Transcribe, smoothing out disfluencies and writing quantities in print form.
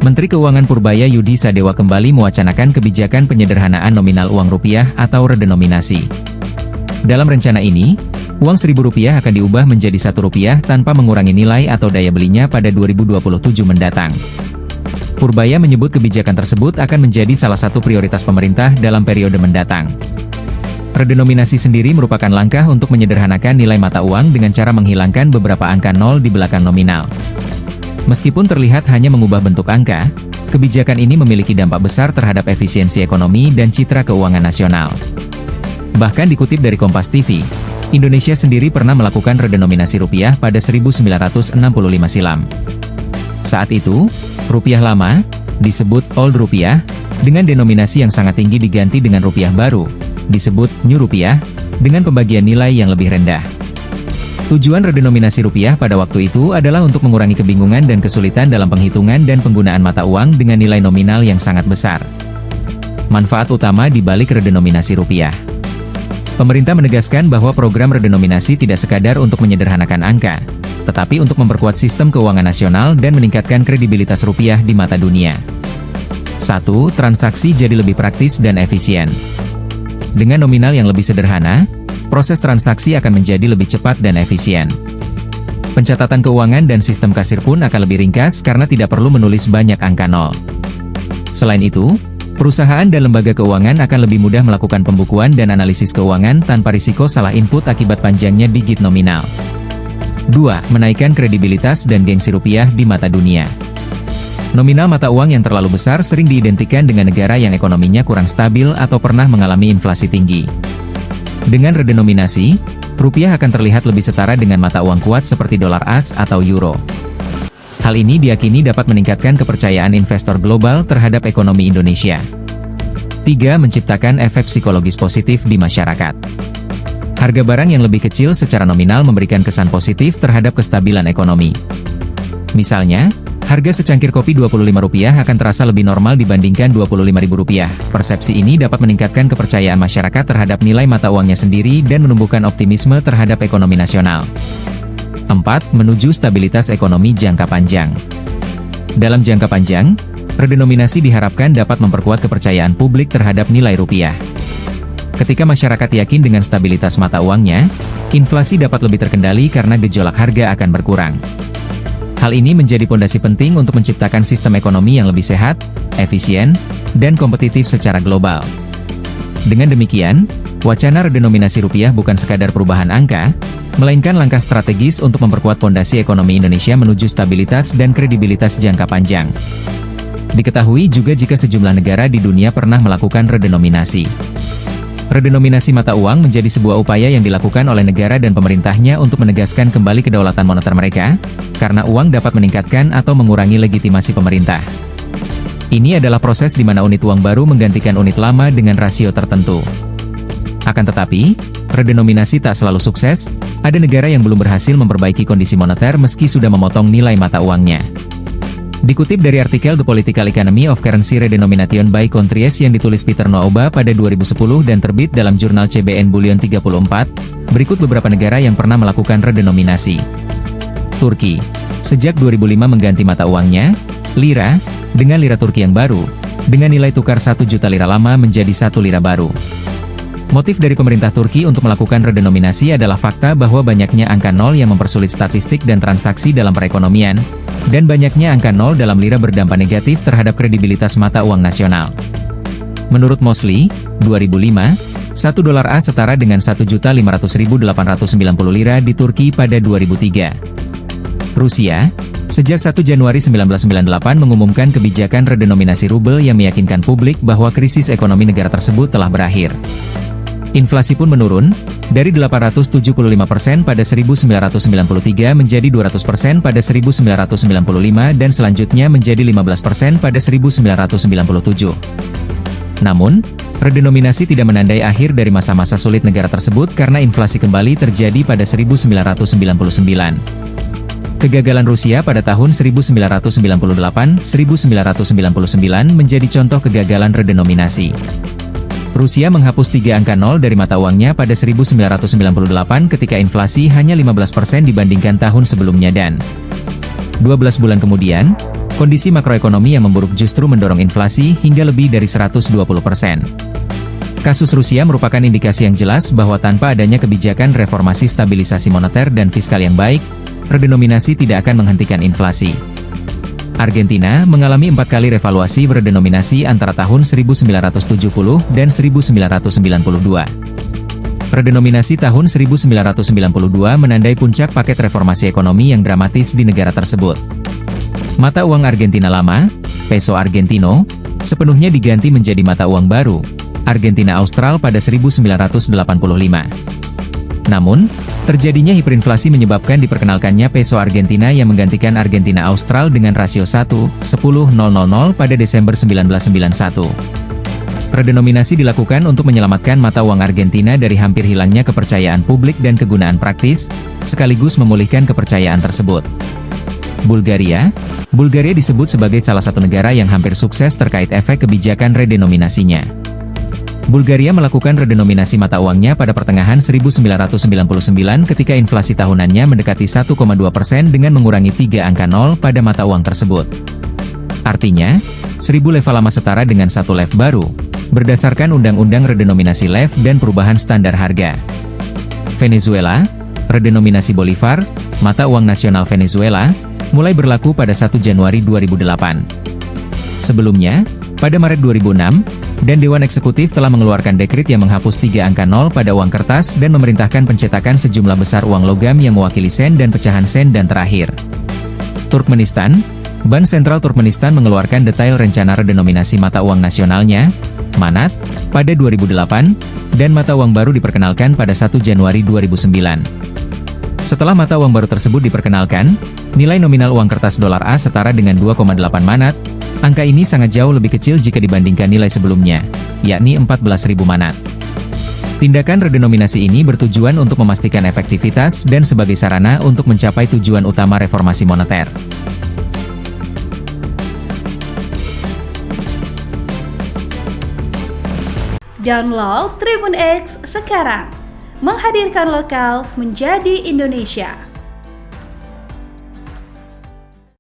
Menteri Keuangan Purbaya Yudi Sadewa kembali mewacanakan kebijakan penyederhanaan nominal uang rupiah atau redenominasi. Dalam rencana ini, uang Rp1.000 akan diubah menjadi Rp1 tanpa mengurangi nilai atau daya belinya pada 2027 mendatang. Purbaya menyebut kebijakan tersebut akan menjadi salah satu prioritas pemerintah dalam periode mendatang. Redenominasi sendiri merupakan langkah untuk menyederhanakan nilai mata uang dengan cara menghilangkan beberapa angka nol di belakang nominal. Meskipun terlihat hanya mengubah bentuk angka, kebijakan ini memiliki dampak besar terhadap efisiensi ekonomi dan citra keuangan nasional. Bahkan dikutip dari Kompas TV, Indonesia sendiri pernah melakukan redenominasi rupiah pada 1965 silam. Saat itu, rupiah lama, disebut old rupiah, dengan denominasi yang sangat tinggi diganti dengan rupiah baru, disebut new rupiah, dengan pembagian nilai yang lebih rendah. Tujuan redenominasi rupiah pada waktu itu adalah untuk mengurangi kebingungan dan kesulitan dalam penghitungan dan penggunaan mata uang dengan nilai nominal yang sangat besar. Manfaat utama di balik redenominasi rupiah. Pemerintah menegaskan bahwa program redenominasi tidak sekadar untuk menyederhanakan angka, tetapi untuk memperkuat sistem keuangan nasional dan meningkatkan kredibilitas rupiah di mata dunia. 1. Transaksi jadi lebih praktis dan efisien. Dengan nominal yang lebih sederhana, proses transaksi akan menjadi lebih cepat dan efisien. Pencatatan keuangan dan sistem kasir pun akan lebih ringkas karena tidak perlu menulis banyak angka nol. Selain itu, perusahaan dan lembaga keuangan akan lebih mudah melakukan pembukuan dan analisis keuangan tanpa risiko salah input akibat panjangnya digit nominal. 2. Menaikkan kredibilitas dan gengsi rupiah di mata dunia. Nominal mata uang yang terlalu besar sering diidentikan dengan negara yang ekonominya kurang stabil atau pernah mengalami inflasi tinggi. Dengan redenominasi, rupiah akan terlihat lebih setara dengan mata uang kuat seperti dolar AS atau euro. Hal ini diyakini dapat meningkatkan kepercayaan investor global terhadap ekonomi Indonesia. 3. Menciptakan efek psikologis positif di masyarakat. Harga barang yang lebih kecil secara nominal memberikan kesan positif terhadap kestabilan ekonomi. Misalnya, harga secangkir kopi Rp25 akan terasa lebih normal dibandingkan Rp25.000. Persepsi ini dapat meningkatkan kepercayaan masyarakat terhadap nilai mata uangnya sendiri dan menumbuhkan optimisme terhadap ekonomi nasional. 4. Menuju stabilitas ekonomi jangka panjang. Dalam jangka panjang, redenominasi diharapkan dapat memperkuat kepercayaan publik terhadap nilai rupiah. Ketika masyarakat yakin dengan stabilitas mata uangnya, inflasi dapat lebih terkendali karena gejolak harga akan berkurang. Hal ini menjadi pondasi penting untuk menciptakan sistem ekonomi yang lebih sehat, efisien, dan kompetitif secara global. Dengan demikian, wacana redenominasi rupiah bukan sekadar perubahan angka, melainkan langkah strategis untuk memperkuat pondasi ekonomi Indonesia menuju stabilitas dan kredibilitas jangka panjang. Diketahui juga jika sejumlah negara di dunia pernah melakukan redenominasi. Redenominasi mata uang menjadi sebuah upaya yang dilakukan oleh negara dan pemerintahnya untuk menegaskan kembali kedaulatan moneter mereka, karena uang dapat meningkatkan atau mengurangi legitimasi pemerintah. Ini adalah proses di mana unit uang baru menggantikan unit lama dengan rasio tertentu. Akan tetapi, redenominasi tak selalu sukses, ada negara yang belum berhasil memperbaiki kondisi moneter meski sudah memotong nilai mata uangnya. Dikutip dari artikel The Political Economy of Currency Redenomination by Countries yang ditulis Peter Nooba pada 2010 dan terbit dalam jurnal CBN Bullion 34, berikut beberapa negara yang pernah melakukan redenominasi. Turki. Sejak 2005 mengganti mata uangnya, lira, dengan lira Turki yang baru, dengan nilai tukar 1 juta lira lama menjadi 1 lira baru. Motif dari pemerintah Turki untuk melakukan redenominasi adalah fakta bahwa banyaknya angka nol yang mempersulit statistik dan transaksi dalam perekonomian, dan banyaknya angka nol dalam lira berdampak negatif terhadap kredibilitas mata uang nasional. Menurut Mosley, 2005, 1 dolar AS setara dengan 1.500.890 lira di Turki pada 2003. Rusia, sejak 1 Januari 1998 mengumumkan kebijakan redenominasi rubel yang meyakinkan publik bahwa krisis ekonomi negara tersebut telah berakhir. Inflasi pun menurun, dari 875% pada 1993 menjadi 200% pada 1995 dan selanjutnya menjadi 15% pada 1997. Namun, redenominasi tidak menandai akhir dari masa-masa sulit negara tersebut karena inflasi kembali terjadi pada 1999. Kegagalan Rusia pada tahun 1998-1999 menjadi contoh kegagalan redenominasi. Rusia menghapus 3 angka nol dari mata uangnya pada 1998 ketika inflasi hanya 15% dibandingkan tahun sebelumnya dan 12 bulan kemudian, Kondisi makroekonomi yang memburuk justru mendorong inflasi hingga lebih dari 120%. Kasus Rusia merupakan indikasi yang jelas bahwa tanpa adanya kebijakan reformasi stabilisasi moneter dan fiskal yang baik, redenominasi tidak akan menghentikan inflasi. Argentina mengalami 4 kali revaluasi redenominasi antara tahun 1970 dan 1992. Redenominasi tahun 1992 menandai puncak paket reformasi ekonomi yang dramatis di negara tersebut. Mata uang Argentina lama, peso argentino, sepenuhnya diganti menjadi mata uang baru, Argentina Austral pada 1985. Namun, terjadinya hiperinflasi menyebabkan diperkenalkannya peso Argentina yang menggantikan Argentina Austral dengan rasio 1:10.000 pada Desember 1991. Redenominasi dilakukan untuk menyelamatkan mata uang Argentina dari hampir hilangnya kepercayaan publik dan kegunaan praktis, sekaligus memulihkan kepercayaan tersebut. Bulgaria disebut sebagai salah satu negara yang hampir sukses terkait efek kebijakan redenominasinya. Bulgaria melakukan redenominasi mata uangnya pada pertengahan 1999 ketika inflasi tahunannya mendekati 1,2% dengan mengurangi 3 angka 0 pada mata uang tersebut. Artinya, 1000 leva lama setara dengan 1 lev baru, berdasarkan Undang-Undang Redenominasi Lev dan Perubahan Standar Harga. Venezuela, redenominasi Bolivar, mata uang nasional Venezuela, mulai berlaku pada 1 Januari 2008. Sebelumnya, pada Maret 2006, dan Dewan Eksekutif telah mengeluarkan dekret yang menghapus 3 angka 0 pada uang kertas dan memerintahkan pencetakan sejumlah besar uang logam yang mewakili sen dan pecahan sen dan terakhir. Turkmenistan, Bank Sentral Turkmenistan mengeluarkan detail rencana redenominasi mata uang nasionalnya, Manat, pada 2008, dan mata uang baru diperkenalkan pada 1 Januari 2009. Setelah mata uang baru tersebut diperkenalkan, nilai nominal uang kertas dolar AS setara dengan 2,8 manat. Angka ini sangat jauh lebih kecil jika dibandingkan nilai sebelumnya, yakni 14.000 manat. Tindakan redenominasi ini bertujuan untuk memastikan efektivitas dan sebagai sarana untuk mencapai tujuan utama reformasi moneter. Download Tribun X sekarang, menghadirkan lokal menjadi Indonesia.